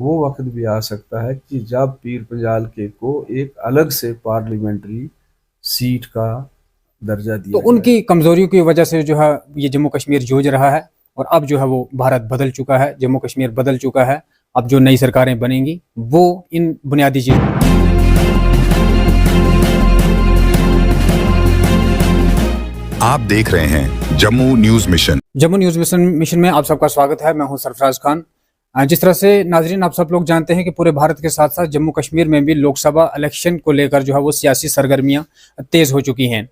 وہ وقت بھی آ سکتا ہے کہ جب پیر پنجال کے کو ایک الگ سے پارلیمنٹری سیٹ کا درجہ تو دیا ان جائے۔ کی کمزوریوں کی وجہ سے جو ہے یہ جموں کشمیر جوجھ رہا ہے، اور اب جو ہے وہ بھارت بدل چکا ہے، جموں کشمیر بدل چکا ہے۔ اب جو نئی سرکاریں بنیں گی وہ ان بنیادی چیزوں آپ دیکھ رہے ہیں Jammu news mission. Jammu news mission میں آپ سب کا سواگت ہے۔ میں ہوں سرفراز خان۔ جس طرح سے ناظرین آپ سب لوگ جانتے ہیں کہ پورے بھارت کے ساتھ ساتھ جموں کشمیر میں بھی لوک سبھا الیکشن کو لے کر جو ہے وہ سیاسی سرگرمیاں تیز ہو چکی ہیں۔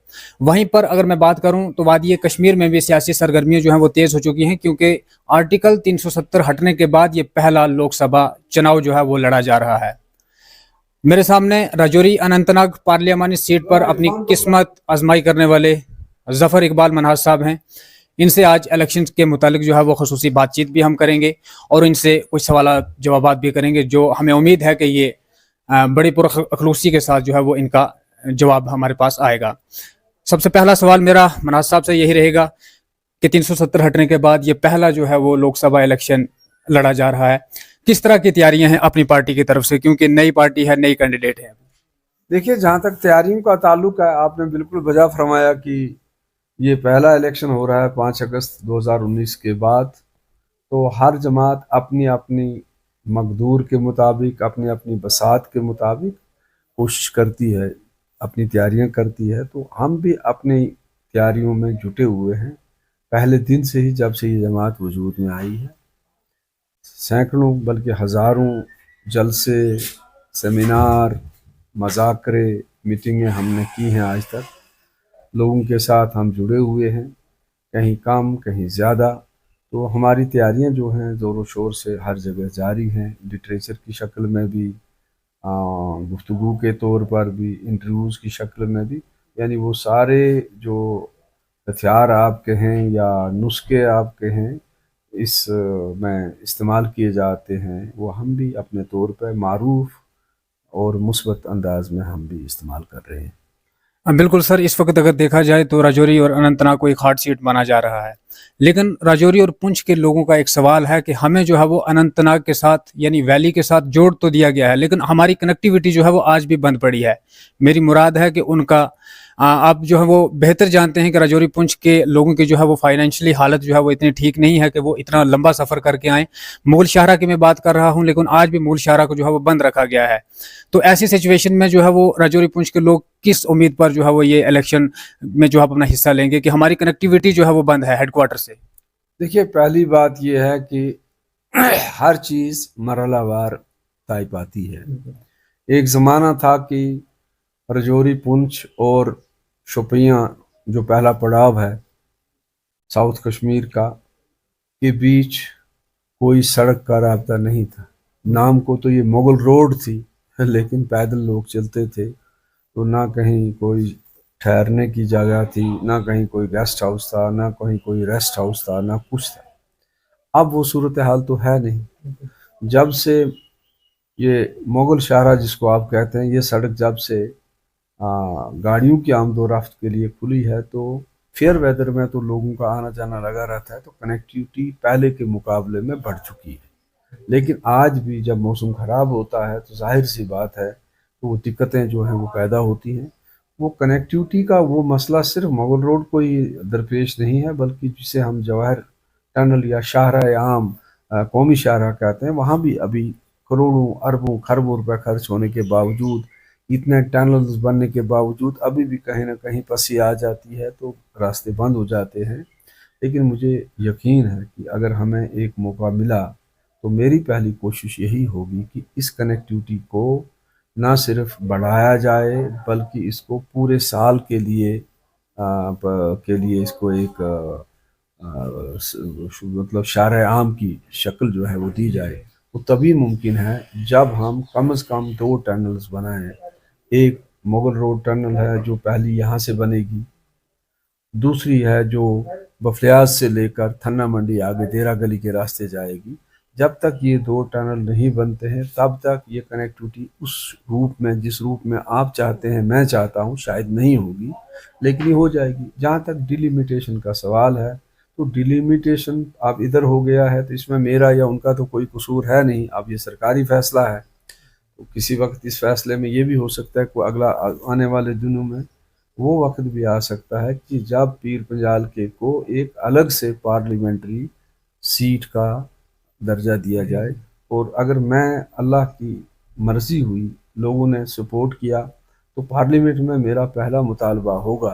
وہیں پر اگر میں بات کروں تو وادی کشمیر میں بھی سیاسی سرگرمیاں جو ہیں وہ تیز ہو چکی ہیں، کیونکہ آرٹیکل 370 ہٹنے کے بعد یہ پہلا لوک سبھا چناؤ جو ہے وہ لڑا جا رہا ہے۔ میرے سامنے راجوری اننت ناگ پارلیمانی سیٹ پر اپنی قسمت آزمائی کرنے والے ظفر اقبال منہاس صاحب ہیں۔ ان سے آج الیکشن کے متعلق جو ہے وہ خصوصی بات چیت بھی ہم کریں گے، اور ان سے کچھ سوالات جوابات بھی کریں گے، جو ہمیں امید ہے کہ یہ بڑی پرخلوصی کے ساتھ جو ہے وہ ان کا جواب ہمارے پاس آئے گا۔ سب سے پہلا سوال میرا منہاس صاحب سے یہی رہے گا کہ 370 ہٹنے کے بعد یہ پہلا جو ہے وہ لوک سبھا الیکشن لڑا جا رہا ہے، کس طرح کی تیاریاں ہیں اپنی پارٹی کی طرف سے، کیونکہ نئی پارٹی ہے، نئی کینڈیڈیٹ ہے؟ دیکھیے، جہاں تک تیاریوں کا تعلق ہے، آپ نے بالکل بجا فرمایا کہ یہ پہلا الیکشن ہو رہا ہے 5 اگست 2019 کے بعد، تو ہر جماعت اپنی اپنی مقدور کے مطابق، اپنی اپنی بساط کے مطابق کوشش کرتی ہے، اپنی تیاریاں کرتی ہے۔ تو ہم بھی اپنی تیاریوں میں جٹے ہوئے ہیں پہلے دن سے ہی، جب سے یہ جماعت وجود میں آئی ہے۔ سینکڑوں بلکہ ہزاروں جلسے، سیمینار، مذاکرے، میٹنگیں ہم نے کی ہیں آج تک۔ لوگوں کے ساتھ ہم جڑے ہوئے ہیں، کہیں کم کہیں زیادہ۔ تو ہماری تیاریاں جو ہیں زور و شور سے ہر جگہ جاری ہیں، لٹریچر کی شکل میں بھی، گفتگو کے طور پر بھی، انٹرویوز کی شکل میں بھی، یعنی وہ سارے جو ہتھیار آپ کے ہیں یا نسخے آپ کے ہیں اس میں استعمال کیے جاتے ہیں، وہ ہم بھی اپنے طور پہ معروف اور مثبت انداز میں ہم بھی استعمال کر رہے ہیں۔ بالکل سر، اس وقت اگر دیکھا جائے تو راجوری اور اننت ناگ کو ایک ہارڈ سیٹ مانا جا رہا ہے، لیکن راجوری اور پنچ کے لوگوں کا ایک سوال ہے کہ ہمیں جو ہے وہ اننت ناگ کے ساتھ یعنی ویلی کے ساتھ جوڑ تو دیا گیا ہے، لیکن ہماری کنیکٹیویٹی جو ہے وہ آج بھی بند پڑی ہے۔ میری مراد ہے کہ ان کا آپ جو ہے وہ بہتر جانتے ہیں کہ راجوری پنچ کے لوگوں کی جو ہے وہ فائنینشلی حالت جو ہے وہ اتنی ٹھیک نہیں ہے کہ وہ اتنا لمبا سفر کر کے آئیں۔ مغل شاہراہ کی میں بات کر رہا ہوں، لیکن آج بھی مغل شاہراہ کو جو ہے وہ بند رکھا گیا ہے۔ تو ایسی سچویشن میں جو ہے وہ راجوری پنچ کے لوگ کس امید پر جو ہے وہ یہ الیکشن میں جو ہے اپنا حصہ لیں گے کہ ہماری کنیکٹیویٹی جو ہے وہ بند ہے ہیڈ کوارٹر سے؟ دیکھیے، پہلی بات یہ ہے کہ ہر چیز مرحلہ وار طے پاتی ہے۔ ایک زمانہ تھا کہ راجوری پنچ اور شوپیاں جو پہلا پڑاؤ ہے ساؤتھ کشمیر کا، کے بیچ کوئی سڑک کا رابطہ نہیں تھا۔ نام کو تو یہ مغل روڈ تھی، لیکن پیدل لوگ چلتے تھے، تو نہ کہیں کوئی ٹھہرنے کی جگہ تھی، نہ کہیں کوئی گیسٹ ہاؤس تھا، نہ کہیں کوئی ریسٹ ہاؤس تھا، نہ کچھ تھا۔ اب وہ صورتحال تو ہے نہیں۔ جب سے یہ مغل شاہراہ جس کو آپ کہتے ہیں، یہ سڑک جب سے گاڑیوں کی آمد و رفت کے لیے کھلی ہے، تو فیئر ویدر میں تو لوگوں کا آنا جانا لگا رہتا ہے، تو کنیکٹیوٹی پہلے کے مقابلے میں بڑھ چکی ہے۔ لیکن آج بھی جب موسم خراب ہوتا ہے تو ظاہر سی بات ہے کہ وہ دقتیں جو ہیں وہ پیدا ہوتی ہیں۔ وہ کنیکٹیوٹی کا وہ مسئلہ صرف مغل روڈ کو ہی درپیش نہیں ہے، بلکہ جسے ہم جواہر ٹنل یا شاہراہ عام قومی شاہراہ کہتے ہیں، وہاں بھی ابھی کروڑوں اربوں خربوں روپے خرچ ہونے کے باوجود، اتنے ٹنلز بننے کے باوجود ابھی بھی کہیں نہ کہیں پسی آ جاتی ہے، تو راستے بند ہو جاتے ہیں۔ لیکن مجھے یقین ہے کہ اگر ہمیں ایک موقع ملا تو میری پہلی کوشش یہی ہوگی کہ اس کنیکٹیوٹی کو نہ صرف بڑھایا جائے، بلکہ اس کو پورے سال کے لیے اس کو ایک مطلب شاہراہ عام کی شکل جو ہے وہ دی جائے۔ وہ تبھی ممکن ہے جب ہم کم از کم 2 ٹنلز بنائیں۔ ایک مغل روڈ ٹنل ہے جو پہلی یہاں سے بنے گی، دوسری ہے جو بفلیاز سے لے کر تھنا منڈی آگے دیرہ گلی کے راستے جائے گی۔ جب تک یہ 2 ٹنل نہیں بنتے ہیں تب تک یہ کنیکٹیوٹی اس روپ میں، جس روپ میں آپ چاہتے ہیں، میں چاہتا ہوں، شاید نہیں ہوگی، لیکن یہ ہو جائے گی۔ جہاں تک ڈیلیمیٹیشن کا سوال ہے तो डिलिमिटेशन अब इधर हो गया है, तो इसमें मेरा या उनका तो कोई कसूर है नहीं, अब ये सरकारी फैसला है। तो किसी वक्त इस फैसले में ये भी हो सकता है कि अगला आने वाले दिनों में वो वक्त भी आ सकता है कि जब पीर पंजाल के को एक अलग से पार्लियामेंट्री सीट का दर्जा दिया जाए, और अगर मैं अल्लाह की मर्ज़ी हुई, लोगों ने सपोर्ट किया, तो पार्लियामेंट में मेरा पहला मुतालबा होगा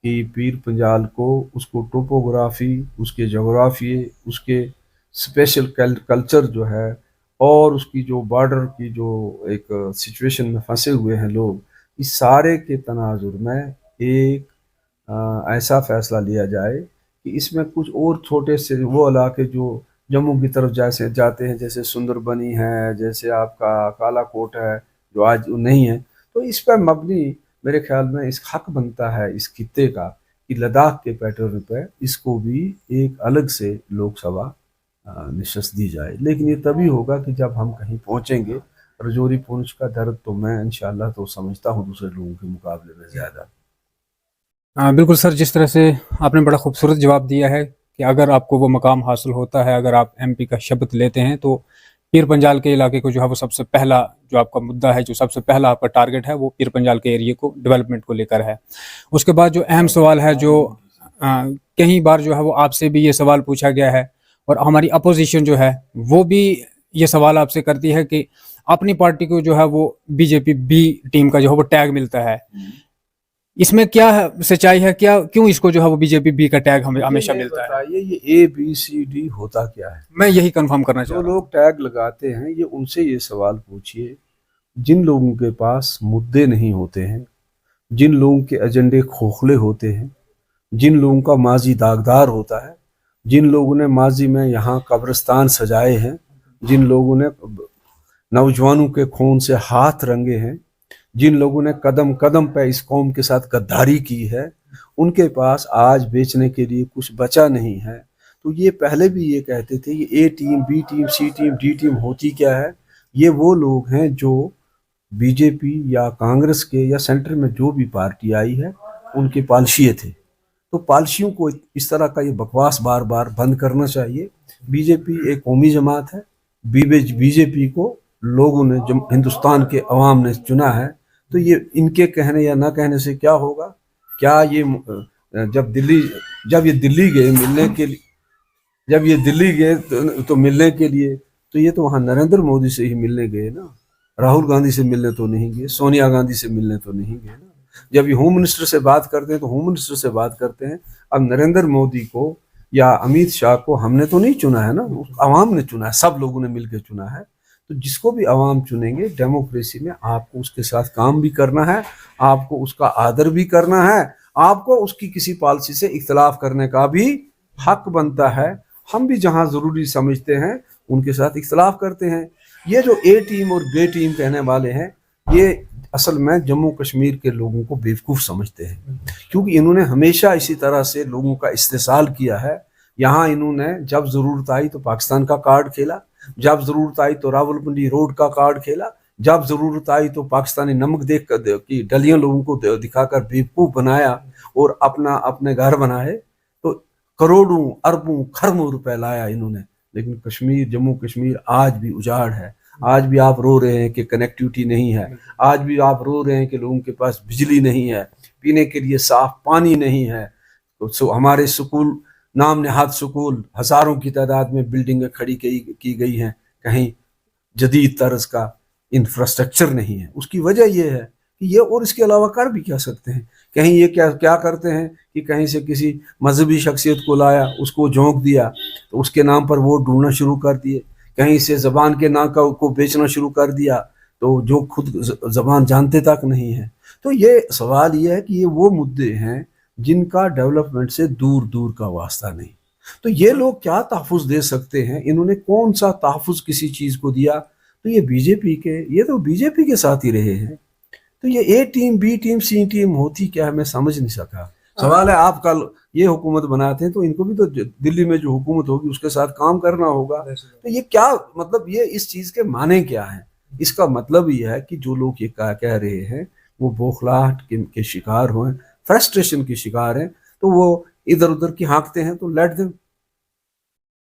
कि पीर पंजाल को उसको टोपोग्राफी, उसके जोग्राफी, उसके स्पेशल कल्चर जो है, और उसकी जो बॉर्डर की जो एक सिचुएशन में फंसे हुए हैं लोग, इस सारे के तनाजुर में एक ऐसा फ़ैसला लिया जाए कि इसमें कुछ और छोटे से वो इलाके जो जम्मू की तरफ जैसे जाते हैं, जैसे सुंदरबनी है, जैसे आपका काला कोट है, जो आज नहीं है, तो इस पर मबनी मेरे ख्याल में इस हक बनता है इस खित्ते का कि लद्दाख के पैटर्न पे इसको भी एक अलग से लोकसभा नशस्त दी जाए। लेकिन ये तभी होगा कि जब हम कहीं पहुंचेंगे। रजौरी पुंछ का दर्द तो मैं इंशाल्लाह तो समझता हूँ दूसरे लोगों के मुकाबले में ज़्यादा। बिल्कुल सर, जिस तरह से आपने बड़ा खूबसूरत जवाब दिया है कि अगर आपको वो मकाम हासिल होता है, अगर आप MP का शपथ लेते हैं, तो पीर पंजाल के इलाके को जो है वो सबसे पहला जो आपका मुद्दा है, जो सबसे पहला आपका टारगेट है, वो पीर पंजाल के एरिया को डेवलपमेंट को लेकर है। उसके बाद जो अहम सवाल है, जो कई बार जो है वो आपसे भी ये सवाल पूछा गया है, और हमारी अपोजिशन जो है वो भी ये सवाल आपसे करती है कि अपनी पार्टी को जो है वो BJP B टीम का जो है वो टैग मिलता है, इसमें क्या सच्चाई है? क्या क्यों इसको जो है वो BJP B का टैग हमें हमेशा मिलता है? ये ABCD होता क्या है? मैं यही कंफर्म करना चाह जो रहा हूँ। लोग टैग लगाते हैं, ये उनसे ये सवाल पूछिए जिन लोगों के पास मुद्दे नहीं होते हैं, जिन लोगों के एजेंडे खोखले होते हैं, जिन लोगों का माजी दागदार होता है, जिन लोगों ने माजी में यहाँ कब्रिस्तान सजाए हैं, जिन लोगों ने नौजवानों के खून से हाथ रंगे हैं, जिन लोगों ने कदम कदम पे इस कौम के साथ गद्दारी की है, उनके पास आज बेचने के लिए कुछ बचा नहीं है। तो ये पहले भी ये कहते थे ये A team, B team, C team, D team होती क्या है? ये वो लोग हैं जो BJP या कांग्रेस के या सेंटर में जो भी पार्टी आई है उनके पालशिए थे। तो पालशियों को इस तरह का ये बकवास बार बार बंद करना चाहिए। BJP एक कौमी जमात है, BJP को लोगों ने, हिंदुस्तान के अवाम ने चुना है। तो ये इनके कहने या ना कहने से क्या होगा? क्या ये जब ये दिल्ली गए मिलने के लिए, जब ये दिल्ली गए तो मिलने के लिए, तो ये तो वहाँ नरेंद्र मोदी से ही मिलने गए ना, राहुल गांधी से मिलने तो नहीं गए, सोनिया गांधी से मिलने तो नहीं गए ना। जब ये होम मिनिस्टर से बात करते हैं तो होम मिनिस्टर से बात करते हैं। अब नरेंद्र मोदी को या अमित शाह को हमने तो नहीं चुना है ना, अवाम ने चुना है, सब लोगों ने मिलकर चुना है। तो जिसको भी अवाम चुनेंगे, डेमोक्रेसी में आपको उसके साथ काम भी करना है, आपको उसका आदर भी करना है, आपको उसकी किसी पॉलिसी से इख्तलाफ करने का भी हक बनता है। हम भी जहां जरूरी समझते हैं उनके साथ इख्तलाफ करते हैं। ये जो A टीम और B टीम कहने वाले हैं, ये असल में जम्मू कश्मीर के लोगों को बेवकूफ़ समझते हैं, क्योंकि इन्होंने हमेशा इसी तरह से लोगों का इस्तेसाल किया है। यहाँ इन्होंने जब ज़रूरत आई तो पाकिस्तान का कार्ड खेला, जब ज़रूरत आई तो रावलपिंडी रोड का कार्ड खेला, जब ज़रूरत आई तो पाकिस्तानी नमक देख कर की डलियाँ लोगों को दिखाकर बेवकूफ़ बनाया और अपने घर बनाए। तो करोड़ों अरबों खरबों रुपए लाया इन्होंने, लेकिन कश्मीर, जम्मू कश्मीर आज भी उजाड़ है। आज भी आप रो रहे हैं कि कनेक्टिविटी नहीं है, आज भी आप रो रहे हैं कि लोगों के पास बिजली नहीं है, पीने के लिए साफ पानी नहीं है। तो हमारे स्कूल, नाम नहाद स्कूल, हज़ारों की तादाद में बिल्डिंगें खड़ी की गई हैं, कहीं जदीद तर्ज का इंफ्रास्ट्रक्चर नहीं है। उसकी वजह यह है कि ये, और इसके अलावा कर भी क्या सकते हैं? कहीं ये क्या करते हैं कि कहीं से किसी मजहबी शख्सियत को लाया, उसको झोंक दिया, तो उसके नाम पर वोट ढूंढना शुरू कर दिए। कहीं से ज़बान के नाम को बेचना शुरू कर दिया, तो जो खुद ज़बान जानते तक नहीं है। तो ये सवाल ये है कि ये वो मुद्दे हैं जिनका डेवलपमेंट से दूर दूर का वास्ता नहीं। तो ये लोग क्या तहफ़्फ़ुज़ दे सकते हैं? इन्होंने कौन सा तहफ़्फ़ुज़ किसी चीज़ को दिया? तो ये ये तो बीजेपी के साथ ही रहे हैं। तो ये A team, B team, C team होती क्या है, मैं समझ नहीं सका। सवाल है, आप कल ये हुकूमत बनाते हैं तो इनको भी तो दिल्ली में जो हुकूमत होगी उसके साथ काम करना होगा। तो ये क्या मतलब, ये इस चीज़ के माने क्या है? इसका मतलब ये है कि जो लोग ये कह रहे हैं वो बौखलाहट के शिकार हुए, फ्रस्ट्रेशन के शिकार हैं। तो वो इधर उधर की हाँकते हैं तो लेट देम।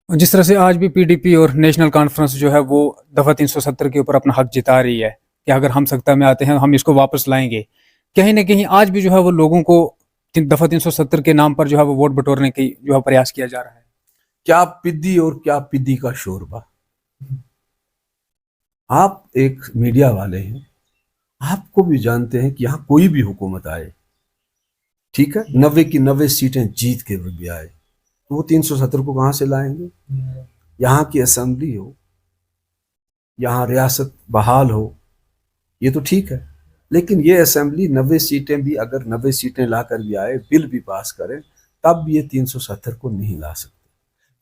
जिस तरह से आज भी पीडीपी और नेशनल कॉन्फ्रेंस जो है वो दफा 370 के ऊपर अपना हक जता रही है कि अगर हम सत्ता में आते हैं हम इसको वापस लाएंगे, कहीं ना कहीं आज भी जो है वो लोगों को दफा 370 के नाम पर जो है वो वोट बटोरने की जो है प्रयास किया जा रहा है। क्या पिद्दी और क्या पिद्दी का शोरबा। आप एक मीडिया वाले हैं, आपको भी जानते हैं कि यहाँ कोई भी हुकूमत आए, ठीक है, 90 की 90 सीटें जीत के भी आए, तो वो 370 को कहाँ से लाएंगे? यहाँ की असेंबली हो, यहाँ रियासत बहाल हो, ये तो ठीक है, लेकिन ये असेंबली 90 सीटें भी अगर 90 सीटें लाकर भी आए, बिल भी पास करें, तब ये 370 को नहीं ला सकते,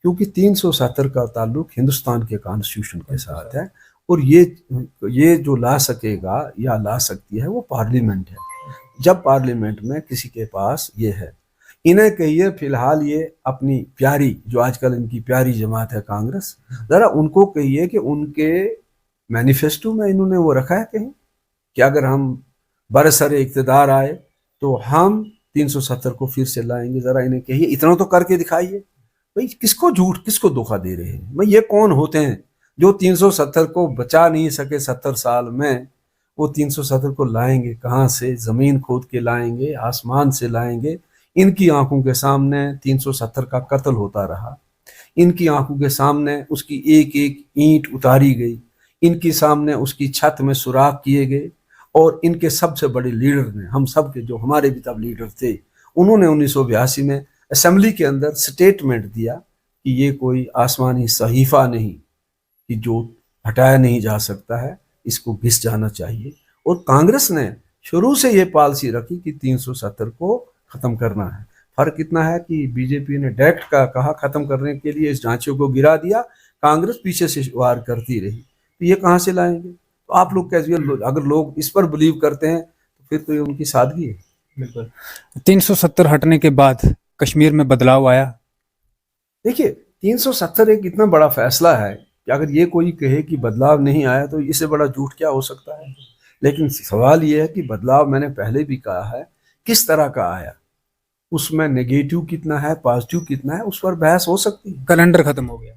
क्योंकि 370 का ताल्लुक हिंदुस्तान के कॉन्स्टिट्यूशन के साथ है। और ये जो ला सकेगा या ला सकती है वो पार्लियामेंट है। जब पार्लियामेंट में किसी के पास ये है, इन्हें कहिए फिलहाल ये अपनी प्यारी, जो आजकल इनकी प्यारी जमात है कांग्रेस, ज़रा उनको कहिए कि उनके मैनिफेस्टो में इन्होंने वो रखा है कहीं कि अगर हम बरसरे इक़्तिदार आए तो हम 370 को फिर से लाएंगे। ज़रा इन्हें कहिए, इतना तो करके दिखाइए। भाई किसको झूठ, किसको धोखा दे रहे हैं? भाई ये कौन होते हैं जो 370 को बचा नहीं सके 70 साल में? वो 370 को लाएंगे कहाँ से? ज़मीन खोद के लाएंगे, आसमान से लाएंगे। इनकी आंखों के सामने 370 का कत्ल होता रहा, इनकी आंखों के सामने उसकी एक एक ईंट उतारी गई, इनके सामने उसकी छत में सुराख किए गए, और इनके सबसे बड़े लीडर ने, हम सब के जो हमारे भी तब लीडर थे, उन्होंने 1982 में असेंबली के अंदर स्टेटमेंट दिया कि ये कोई आसमानी सहीफा नहीं कि जो हटाया नहीं जा सकता है, इसको घिस जाना चाहिए। और कांग्रेस ने शुरू से ये पॉलिसी रखी कि 370 को ख़त्म करना है। फर्क इतना है कि बीजेपी ने डायरेक्ट का कहा ख़त्म करने के लिए, इस ढांचे को गिरा दिया, कांग्रेस पीछे से वार करती रही। तो ये कहाँ से लाएंगे? तो आप लोग कैजुअल, अगर लोग इस पर बिलीव करते हैं तो फिर तो ये उनकी सादगी है। बिल्कुल। 370 हटने के बाद कश्मीर में बदलाव आया। देखिए 370 एक इतना बड़ा फैसला है कि अगर ये कोई कहे कि बदलाव नहीं आया तो इससे बड़ा झूठ क्या हो सकता है। लेकिन सवाल ये है कि बदलाव, मैंने पहले भी कहा है, किस तरह का आया, उसमें नेगेटिव कितना है, पॉजिटिव कितना है, उस पर बहस हो सकती है। कैलेंडर खत्म हो गया।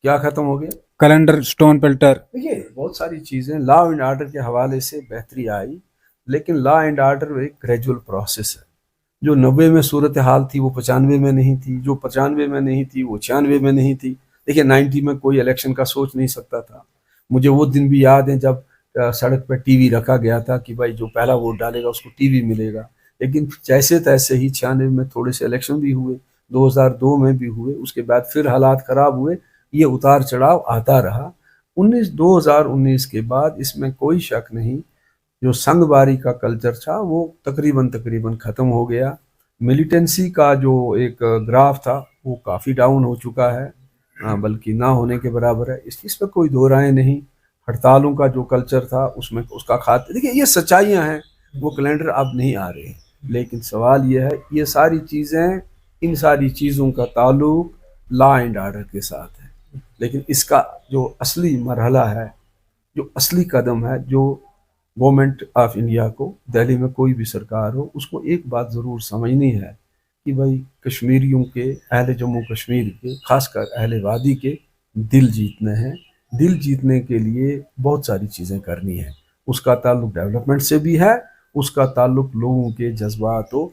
क्या खत्म हो गया? कैलेंडर, स्टोन पेल्टर, देखिए बहुत सारी चीज़ें, लॉ एंड आर्डर के हवाले से बेहतरी आई, लेकिन लॉ एंड आर्डर एक ग्रेजुअल प्रोसेस है। जो 90 में सूरत हाल थी वो 95 में नहीं थी, जो 95 में नहीं थी वो 96 में नहीं थी। देखिए 90 में कोई इलेक्शन का सोच नहीं सकता था। मुझे वो दिन भी याद है जब सड़क पर टीवी रखा गया था कि भाई जो पहला वोट डालेगा उसको टीवी मिलेगा। लेकिन जैसे तैसे ही 96 में थोड़े से इलेक्शन भी हुए, 2002 में भी हुए, उसके बाद फिर हालात ख़राब हुए, ये उतार चढ़ाव आता रहा। 2019 के बाद इसमें कोई शक नहीं, जो संगवारी का कल्चर था वो तकरीबन ख़त्म हो गया। मिलिटेंसी का जो एक ग्राफ था वो काफ़ी डाउन हो चुका है, बल्कि ना होने के बराबर है। इस चीज़ पर कोई दो राय नहीं। हड़तालों का जो कल्चर था उसमें उसका खाते, देखिए ये सच्चाइयाँ हैं, वो कैलेंडर अब नहीं आ रहे हैं। लेकिन सवाल ये है, ये सारी चीज़ें, इन सारी चीज़ों का ताल्लुक लॉ एंड आर्डर के साथ है। लेकिन इसका जो असली मरहला है, जो असली कदम है, जो गवर्नमेंट ऑफ इंडिया को, दिल्ली में कोई भी सरकार हो, उसको एक बात ज़रूर समझनी है कि भाई कश्मीरियों के, अहले जम्मू कश्मीर के, ख़ासकर अहले वादी के दिल जीतने हैं। दिल जीतने के लिए बहुत सारी चीज़ें करनी है। उसका ताल्लुक डेवलपमेंट से भी है, उसका ताल्लुक लोगों के जज्बात और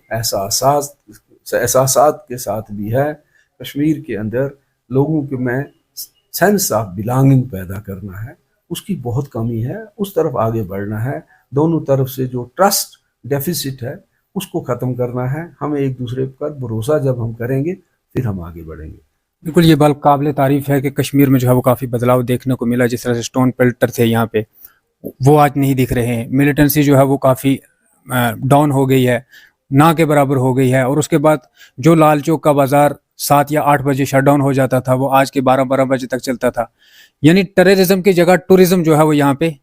एहसासात के साथ भी है। कश्मीर के अंदर लोगों के में सेंस ऑफ बिलोंगिंग पैदा करना है, उसकी बहुत कमी है, उस तरफ आगे बढ़ना है। दोनों तरफ से जो ट्रस्ट डेफिसिट है उसको ख़त्म करना है। हमें एक दूसरे पर भरोसा जब हम करेंगे फिर हम आगे बढ़ेंगे। बिल्कुल, ये बात काबिल तारीफ है कि कश्मीर में जो है वो काफ़ी बदलाव देखने को मिला। जिस तरह से स्टोन पेल्टर थे यहाँ पे, वो आज नहीं दिख रहे हैं। मिलिटेंसी जो है वो काफ़ी डाउन हो गई है, ना के बराबर हो गई है। और उसके बाद जो लाल चौक का बाजार 7 या 8 बजे शट डाउन हो जाता था, वो आज के 12 बजे तक चलता था। यानी टेररिज्म की जगह टूरिज्म जो है वो यहाँ पे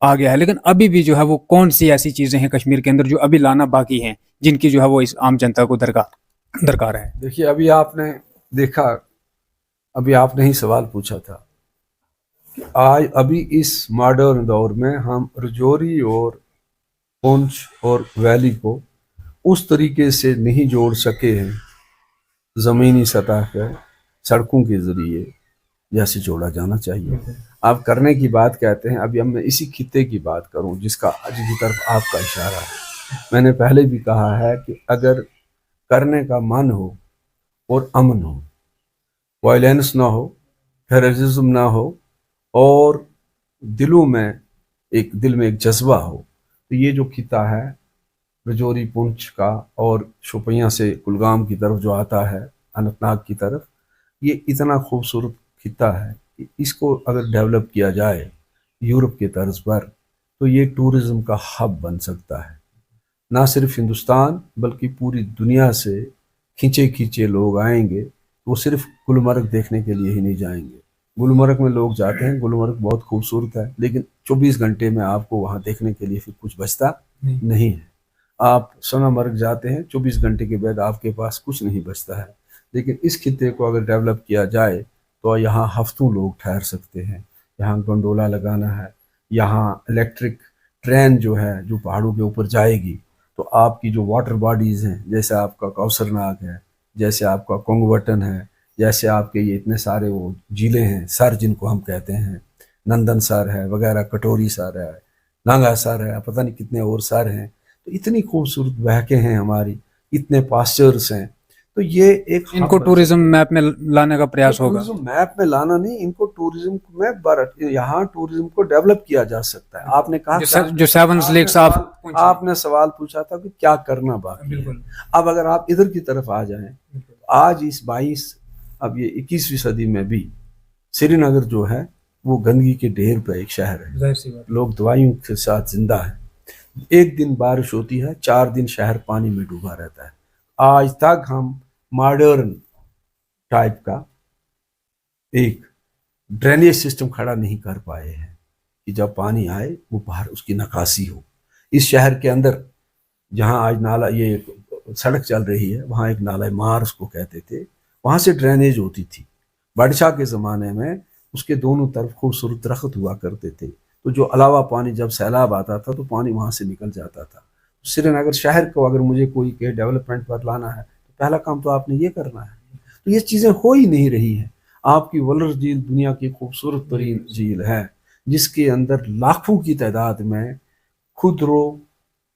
आ गया है। लेकिन अभी भी जो है वो कौन सी ऐसी चीज़ें हैं कश्मीर के अंदर जो अभी लाना बाकी हैं, जिनकी जो है वो इस आम जनता को दरकार है? देखिए अभी आपने देखा, अभी आपने ही सवाल पूछा था कि आज अभी इस मॉडर्न दौर में हम रजौरी और पुंछ और वैली को उस तरीके से नहीं जोड़ सके हैं ज़मीनी सतह पर सड़कों के ज़रिए जैसे जोड़ा जाना चाहिए। आप करने की बात कहते हैं, अभी अब मैं इसी खित्ते की बात करूं जिसकी तरफ आपका इशारा है। मैंने पहले भी कहा है कि अगर करने का मन हो और अमन हो, वायलेंस ना हो, टेररिज्म ना हो, और दिल में एक जज्बा हो, तो ये जो खित्ता है रजौरी पुंछ का और शोपियां से कुलगाम की तरफ जो आता है, अनंतनाग की तरफ, ये इतना खूबसूरत खित्ता है कि इसको अगर डेवलप किया जाए यूरोप के तर्ज पर, तो ये टूरिज़्म का हब बन सकता है। ना सिर्फ हिंदुस्तान बल्कि पूरी दुनिया से खींचे खींचे लोग आएंगे। वो सिर्फ गुलमर्ग देखने के लिए ही नहीं जाएंगे। गुलमर्ग में लोग जाते हैं, गुलमर्ग बहुत खूबसूरत है, लेकिन 24 घंटे में आपको वहाँ देखने के लिए फिर कुछ बचता नहीं है। आप सोनामर्ग जाते हैं, 24 घंटे के बाद आपके पास कुछ नहीं बचता है। लेकिन इस खित्ते को अगर डेवलप किया जाए तो यहाँ हफ्तों लोग ठहर सकते हैं। यहाँ गंडोला लगाना है, यहाँ इलेक्ट्रिक ट्रेन जो है जो पहाड़ों के ऊपर जाएगी, तो आपकी जो वाटर बॉडीज़ हैं, जैसे आपका कौसर नाग है, जैसे आपका कोंगवटन है, जैसे आपके ये इतने सारे वो झीलें हैं, सर जिनको हम कहते हैं, नंदन सर है वगैरह, कटोरी सर है, नांगा सर है, पता नहीं कितने और सर हैं, तो इतनी खूबसूरत बहकें हैं हमारी, इतने पास्चर्स हैं। तो ये एक इनको टूरिज्म मैप में लाने का प्रयास होगा। टूरिज्म मैप में लाना नहीं, इनको टूरिज्म में यहाँ टूरिज्म को डेवलप किया जा सकता है। आपने कहा जो सेवन लेक्स आपने सवाल पूछा था कि क्या करना बाकी है। अब अगर आप इधर की तरफ आ जाएं, आज इस 21वीं सदी में भी श्रीनगर जो है वो गंदगी के ढेर पे एक शहर है। लोग दवाइयों के साथ जिंदा है। एक दिन बारिश होती है, 4 दिन शहर पानी में डूबा रहता है। आज तक हम मॉडर्न टाइप का एक ड्रेनेज सिस्टम खड़ा नहीं कर पाए हैं कि जब पानी आए वो बाहर उसकी निकासी हो। इस शहर के अंदर जहां आज नाला, ये सड़क चल रही है, वहां एक नाला मार उसको कहते थे, वहां से ड्रेनेज होती थी। बादशाह के ज़माने में उसके दोनों तरफ खूबसूरत दरख्त हुआ करते थे, तो जो अलावा पानी जब सैलाब आता था तो पानी वहां से निकल जाता था। श्रीनगर शहर को अगर मुझे कोई के डेवलपमेंट पर लाना है तो पहला काम तो आपने ये करना है। तो ये चीज़ें हो ही नहीं रही हैं। आपकी वलर झील दुनिया की खूबसूरत तरीन झील है, जिसके अंदर लाखों की तादाद में खुदरो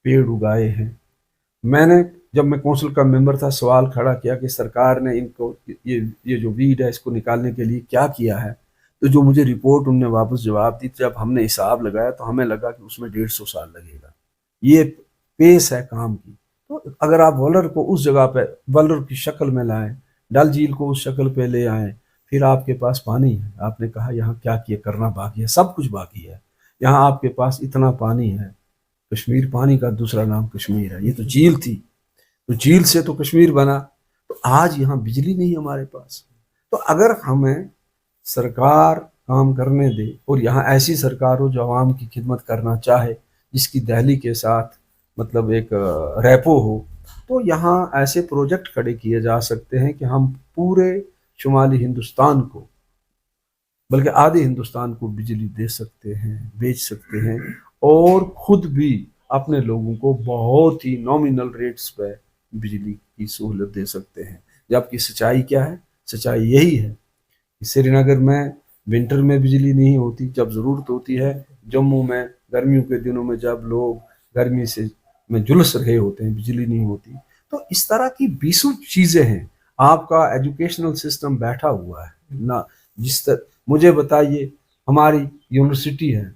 पेड़ उगाए हैं। मैंने जब मैं कौंसिल का मेंबर था सवाल खड़ा किया कि सरकार ने इनको ये जो वीड है इसको निकालने के लिए क्या किया है, तो जो मुझे रिपोर्ट उनने वापस जवाब दी, जब हमने हिसाब लगाया तो हमें लगा कि उसमें 150 साल लगेगा। ये पेस है काम की। तो अगर आप वलर को उस जगह पे वलर की शक्ल में लाएं, डल झील को उस शक्ल पे ले आएं, फिर आपके पास पानी है। आपने कहा यहाँ क्या किया करना बाकी है, सब कुछ बाकी है। यहाँ आपके पास इतना पानी है, कश्मीर पानी का दूसरा नाम कश्मीर है। ये तो झील थी, तो झील से तो कश्मीर बना। तो आज यहाँ बिजली नहीं हमारे पास। तो अगर हमें सरकार काम करने दे और यहाँ ऐसी सरकार हो जो आवाम की खिदमत करना चाहे, जिसकी दिल्ली के साथ मतलब एक रैपो हो, तो यहाँ ऐसे प्रोजेक्ट खड़े किए जा सकते हैं कि हम पूरे शुमाली हिंदुस्तान को, बल्कि आधे हिंदुस्तान को बिजली दे सकते हैं, बेच सकते हैं, और खुद भी अपने लोगों को बहुत ही नॉमिनल रेट्स पर बिजली की सहूलत दे सकते हैं। जबकि सच्चाई क्या है? सच्चाई यही है कि श्रीनगर में विंटर में बिजली नहीं होती जब ज़रूरत होती है। जम्मू में गर्मियों के दिनों में जब लोग गर्मी से में झुलस रहे होते हैं, बिजली नहीं होती। तो इस तरह की 20 चीज़ें हैं। आपका एजुकेशनल सिस्टम बैठा हुआ है ना, जिस तरह मुझे बताइए, हमारी यूनिवर्सिटी है,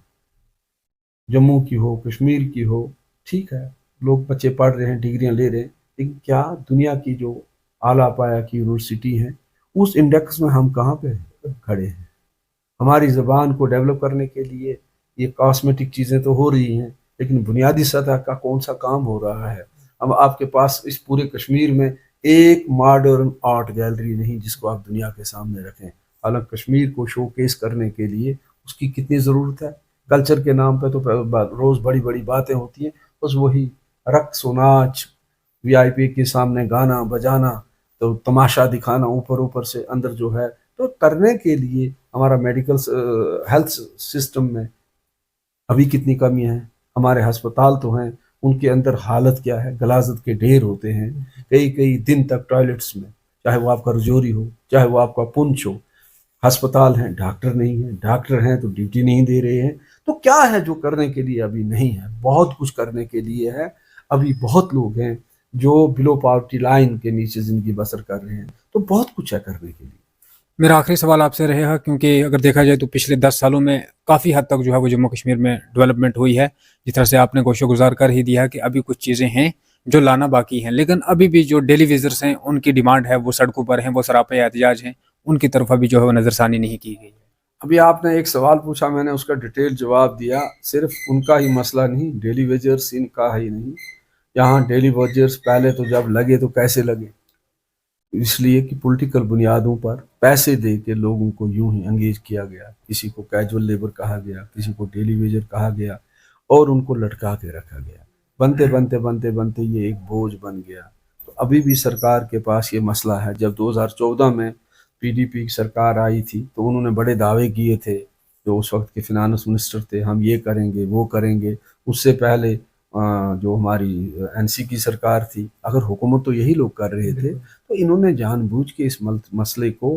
जम्मू की हो, कश्मीर की हो, ठीक है, लोग बच्चे पढ़ रहे हैं, डिग्रियां ले रहे हैं, लेकिन क्या दुनिया की जो आला पाया की यूनिवर्सिटी है उस इंडेक्स में हम कहाँ पे खड़े हैं? हमारी ज़बान को डेवलप करने के लिए ये कॉस्मेटिक चीज़ें तो हो रही हैं, लेकिन बुनियादी सतह का कौन सा काम हो रहा है? अब आपके पास इस पूरे कश्मीर में एक मॉडर्न आर्ट गैलरी नहीं जिसको आप दुनिया के सामने रखें। हालांकि कश्मीर को शोकेस करने के लिए उसकी कितनी ज़रूरत है। कल्चर के नाम पे तो रोज़ बड़ी बड़ी बातें होती हैं, बस वही रक्स व नाच, VIP के सामने गाना बजाना, तो तमाशा दिखाना ऊपर ऊपर से, अंदर जो है तो करने के लिए हमारा मेडिकल हेल्थ सिस्टम में अभी कितनी कमी है। हमारे अस्पताल तो हैं, उनके अंदर हालत क्या है? गलाजत के ढेर होते हैं, कई कई दिन तक टॉयलेट्स में चाहे वो आपका रजौरी हो, चाहे वो आपका पुंछ हो। अस्पताल हैं, डॉक्टर नहीं है, डॉक्टर हैं तो ड्यूटी नहीं दे रहे हैं। तो क्या है जो करने के लिए अभी नहीं है? बहुत कुछ करने के लिए है। अभी बहुत लोग हैं जो बिलो पॉवर्टी लाइन के नीचे ज़िंदगी बसर कर रहे हैं, तो बहुत कुछ है करने के लिए। मेरा आखिरी सवाल आपसे रहेगा, क्योंकि अगर देखा जाए तो पिछले 10 सालों में काफ़ी हद तक जो है वो जम्मू कश्मीर में डेवलपमेंट हुई है। जिस तरह से आपने गोशोगुजार कर ही दिया है कि अभी कुछ चीज़ें हैं जो लाना बाकी हैं, लेकिन अभी भी जो डेली विजिटर्स हैं उनकी डिमांड है, वो सड़कों पर हैं, वो सरापे एहतजाज हैं, उनकी तरफ अभी जो है वो नज़रसानी नहीं की गई है। अभी आपने एक सवाल पूछा, मैंने उसका डिटेल जवाब दिया। सिर्फ उनका ही मसला नहीं, डेली वेजर्स इनका ही नहीं। यहाँ डेली वेजर्स पहले तो जब लगे तो कैसे लगे? इसलिए कि पॉलिटिकल बुनियादों पर पैसे दे के लोगों को यूं ही अंगेज किया गया। किसी को कैजुअल लेबर कहा गया, किसी को डेली वेजर कहा गया और उनको लटका के रखा गया। बनते बनते बनते बनते ये एक बोझ बन गया। तो अभी भी सरकार के पास ये मसला है। जब 2014 में पीडीपी की सरकार आई थी तो उन्होंने बड़े दावे किए थे, जो उस वक्त के फिनांस मिनिस्टर थे, हम ये करेंगे वो करेंगे। उससे पहले जो हमारी एनसी की सरकार थी, अगर हुकूमत तो यही लोग कर रहे थे, तो इन्होंने जानबूझ के इस मसले को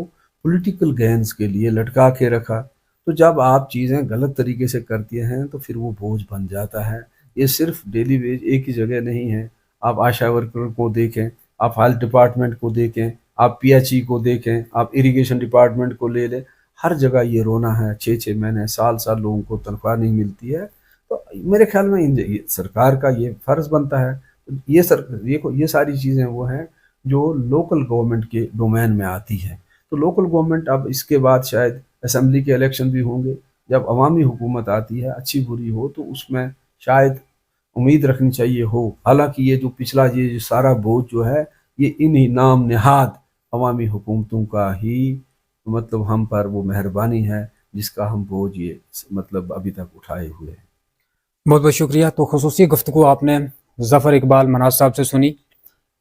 पॉलिटिकल गेन्स के लिए लटका के रखा। तो जब आप चीज़ें गलत तरीके से करती हैं तो फिर वो बोझ बन जाता है। ये सिर्फ डेली वेज एक ही जगह नहीं है। आप आशा वर्कर को देखें, आप हेल्थ डिपार्टमेंट को देखें, आप पीएचई को देखें, आप इरिगेशन डिपार्टमेंट को ले लें, हर जगह ये रोना है। 6-6 महीने, साल साल लोगों को तनख्वाह नहीं मिलती है। तो मेरे ख्याल में सरकार का ये फ़र्ज़ बनता है। ये सारी चीज़ें वो हैं जो लोकल गवर्नमेंट के डोमेन में आती हैं। तो लोकल गवर्नमेंट, अब इसके बाद शायद असेंबली के इलेक्शन भी होंगे। जब अवामी हुकूमत आती है, अच्छी बुरी हो, तो उसमें शायद उम्मीद रखनी चाहिए हो। हालांकि ये जो पिछला ये सारा बोझ जो है, ये इन्हीं नाम नहाद अवामी हुकूमतों का ही मतलब हम पर वो मेहरबानी है, जिसका हम बोझ ये मतलब अभी तक उठाए हुए हैं। बहुत बहुत शुक्रिया। तो खुसूसी गुफ्तगू आपने ज़फ़र इकबाल मनाज साहब से सुनी,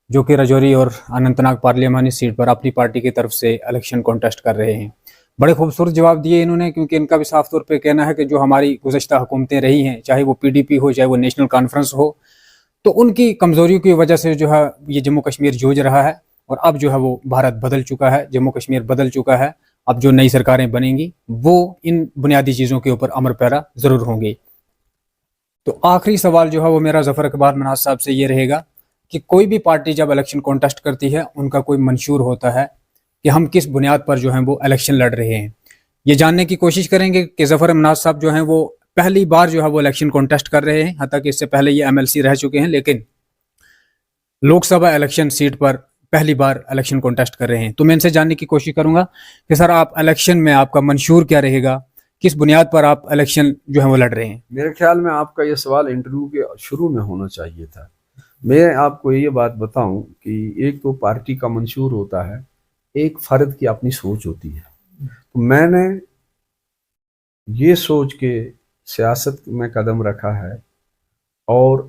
जो कि रजौरी और अनंतनाग पार्लियामानी सीट पर अपनी पार्टी की तरफ से इलेक्शन कॉन्टेस्ट कर रहे हैं। बड़े खूबसूरत जवाब दिए इन्होंने, क्योंकि इनका भी साफ तौर पे कहना है कि जो हमारी गुज़श्ता हुकूमतें रही हैं, चाहे वो पीडीपी हो, चाहे वो नेशनल कॉन्फ्रेंस हो, तो उनकी कमज़ोरियों की वजह से जो है ये जम्मू कश्मीर जूझ रहा है। और अब जो है वो भारत बदल चुका है, जम्मू कश्मीर बदल चुका है। अब जो नई सरकारें बनेंगी वो इन बुनियादी चीज़ों के ऊपर अमर पैरा ज़रूर होंगी। तो आखिरी सवाल जो है वो मेरा ज़फ़र इकबाल मनाज साहब से ये रहेगा कि कोई भी पार्टी जब इलेक्शन कॉन्टेस्ट करती है, उनका कोई मंशूर होता है कि हम किस बुनियाद पर जो है वो इलेक्शन लड़ रहे हैं। ये जानने की कोशिश करेंगे कि ज़फ़र मनाज साहब जो हैं वो पहली बार जो है वो इलेक्शन कॉन्टेस्ट कर रहे हैं। हालांकि इससे पहले ये एमएलसी रह चुके हैं, लेकिन लोकसभा इलेक्शन सीट पर पहली बार इलेक्शन कॉन्टेस्ट कर रहे हैं। तो मैं इनसे जानने की कोशिश करूंगा कि सर, आप इलेक्शन में आपका मंशूर क्या रहेगा, किस बुनियाद पर आप इलेक्शन जो है वो लड़ रहे हैं? मेरे ख्याल में आपका ये सवाल इंटरव्यू के शुरू में होना चाहिए था। मैं आपको ये बात बताऊं कि एक तो पार्टी का मंशूर होता है, एक फ़र्द की अपनी सोच होती है। तो मैंने ये सोच के सियासत में कदम रखा है, और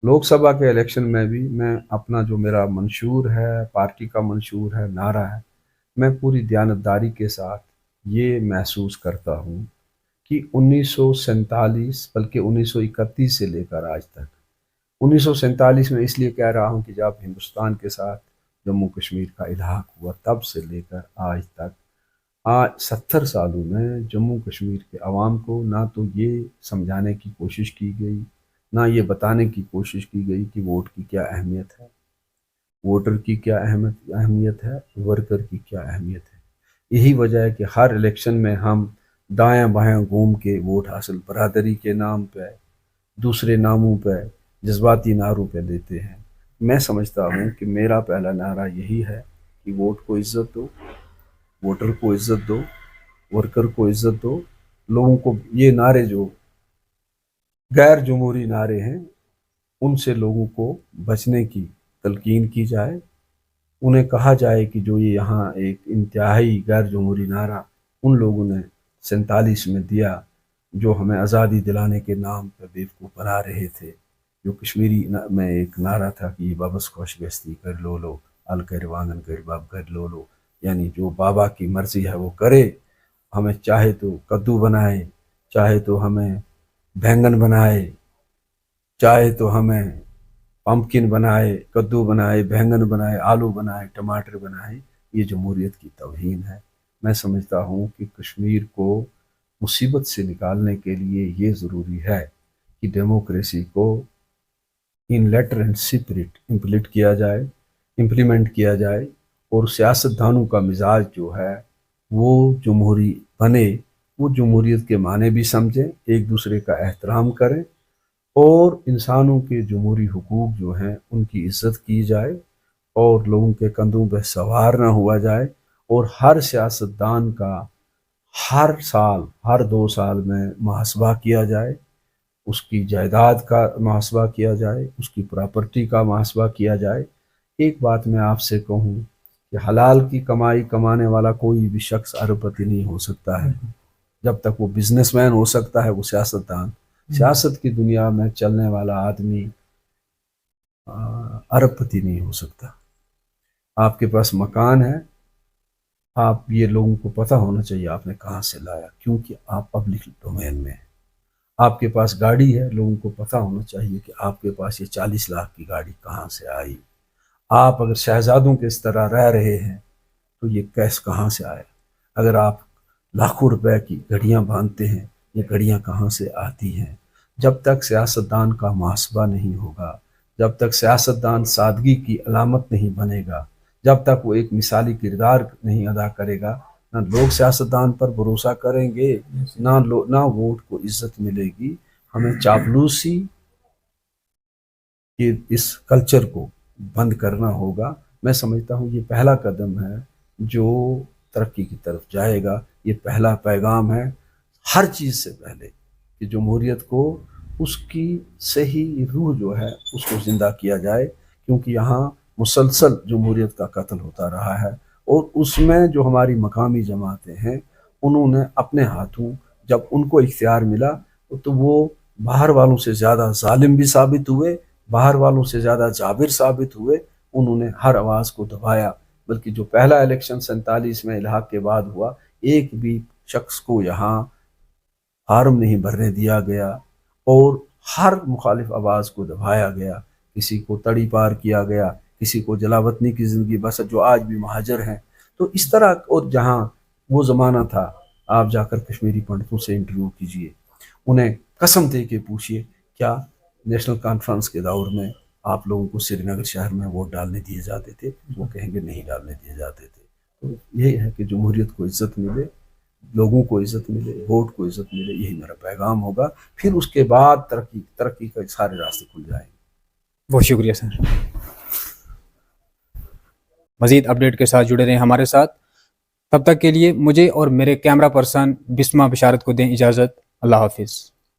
लोकसभा के इलेक्शन में भी मैं अपना जो मेरा मंशूर है, पार्टी का मंशूर है, नारा है, मैं पूरी दयानतदारी के साथ ये महसूस करता हूँ कि 1947 बल्कि 1931 से लेकर आज तक, 1947 में इसलिए कह रहा हूँ कि जब हिंदुस्तान के साथ जम्मू कश्मीर का इल्हाक हुआ, तब से लेकर आज तक, आज 70 सालों में जम्मू कश्मीर के अवाम को ना तो ये समझाने की कोशिश की गई, ना ये बताने की कोशिश की गई कि वोट की क्या अहमियत है, वोटर की क्या अहमियत है, वर्कर की क्या अहमियत है। यही वजह है कि हर इलेक्शन में हम दायां बायां घूम के वोट हासिल बरादरी के नाम पे, दूसरे नामों पे, जज्बाती नारों पे देते हैं। मैं समझता हूँ कि मेरा पहला नारा यही है कि वोट को इज़्ज़त दो, वोटर को इज़्ज़त दो, वर्कर को इज़्ज़त दो। लोगों को ये नारे जो गैर जमहूरी नारे हैं, उनसे लोगों को बचने की तलकीन की जाए। उन्हें कहा जाए कि जो ये यहाँ एक इंतहाई गैर जमहूरी नारा उन लोगों ने 47 में दिया, जो हमें आज़ादी दिलाने के नाम पर बेवकूफ़ बना रहे थे, जो कश्मीरी में एक नारा था कि बाबस खुशगस्ती कर लो, अल कर वांगन कर बाब कर लो, यानी जो बाबा की मर्ज़ी है वो करे, हमें चाहे तो कद्दू बनाए, चाहे तो हमें बैंगन बनाए, चाहे तो हमें پمپکن بنائے, کدو بنائے, بینگن بنائے, آلو بنائے, ٹماٹر بنائے, یہ جمہوریت کی توہین ہے. میں سمجھتا ہوں کہ کشمیر کو مصیبت سے نکالنے کے لیے یہ ضروری ہے کہ ڈیموکریسی کو ان لیٹر اینڈ اسپرٹ امپلیمنٹ کیا جائے, اور سیاستدانوں کا مزاج جو ہے وہ جمہوری بنے, وہ جمہوریت کے معنی بھی سمجھیں, ایک دوسرے کا احترام کریں, اور انسانوں کے جمہوری حقوق جو ہیں ان کی عزت کی جائے, اور لوگوں کے کندھوں پہ سوار نہ ہوا جائے, اور ہر سیاستدان کا ہر سال, ہر 2 سال میں محاسبہ کیا جائے, اس کی جائیداد کا محاسبہ کیا جائے, اس کی پراپرٹی کا محاسبہ کیا جائے. ایک بات میں آپ سے کہوں کہ حلال کی کمائی کمانے والا کوئی بھی شخص ارب پتی نہیں ہو سکتا ہے. جب تک وہ بزنس مین ہو سکتا ہے, وہ سیاستدان, سیاست کی دنیا میں چلنے والا آدمی ارب پتی نہیں ہو سکتا. آپ کے پاس مکان ہے, آپ یہ لوگوں کو پتہ ہونا چاہیے آپ نے کہاں سے لایا, کیونکہ آپ پبلک ڈومین میں ہیں. آپ کے پاس گاڑی ہے, لوگوں کو پتہ ہونا چاہیے کہ آپ کے پاس یہ 40 لاکھ کی گاڑی کہاں سے آئی. آپ اگر شہزادوں کے اس طرح رہ رہے ہیں تو یہ کیس کہاں سے آیا. اگر آپ لاکھوں روپے کی گھڑیاں باندھتے ہیں, یہ گھڑیاں کہاں سے آتی ہیں. جب تک سیاستدان کا محاسبہ نہیں ہوگا, جب تک سیاستدان سادگی کی علامت نہیں بنے گا, جب تک وہ ایک مثالی کردار نہیں ادا کرے گا, نہ لوگ سیاستدان پر بھروسہ کریں گے, نہ ووٹ کو عزت ملے گی. ہمیں چاپلوسی کے اس کلچر کو بند کرنا ہوگا. میں سمجھتا ہوں یہ پہلا قدم ہے جو ترقی کی طرف جائے گا. یہ پہلا پیغام ہے ہر چیز سے پہلے کہ جمہوریت کو اس کی صحیح روح جو ہے اس کو زندہ کیا جائے, کیونکہ یہاں مسلسل جمہوریت کا قتل ہوتا رہا ہے, اور اس میں جو ہماری مقامی جماعتیں ہیں انہوں نے اپنے ہاتھوں, جب ان کو اختیار ملا تو وہ باہر والوں سے زیادہ ظالم بھی ثابت ہوئے, باہر والوں سے زیادہ جابر ثابت ہوئے. انہوں نے ہر آواز کو دبایا, بلکہ جو پہلا الیکشن 47 میں الحاق کے بعد ہوا, ایک بھی شخص کو یہاں فارم نہیں بھرنے دیا گیا, اور ہر مخالف آواز کو دبایا گیا. کسی کو تڑی پار کیا گیا, کسی کو جلا وطنی کی زندگی بسر, جو آج بھی مہاجر ہیں. تو اس طرح, اور جہاں وہ زمانہ تھا, آپ جا کر کشمیری پنڈتوں سے انٹرویو کیجئے, انہیں قسم دے کے پوچھئے کیا نیشنل کانفرنس کے دور میں آپ لوگوں کو سری نگر شہر میں ووٹ ڈالنے دیے جاتے تھے؟ وہ کہیں گے نہیں ڈالنے دیے جاتے تھے. تو یہی ہے کہ جمہوریت کو عزت ملے, لوگوں کو عزت ملے, ووٹ کو عزت ملے, یہی میرا پیغام ہوگا. پھر اس کے بعد ترقی کا سارے راستے کھل جائیں گے. بہت شکریہ سر. مزید اپڈیٹ کے ساتھ جڑے رہیں ہمارے ساتھ. تب تک کے لیے مجھے اور میرے کیمرہ پرسن بسمہ بشارت کو دیں اجازت. اللہ حافظ.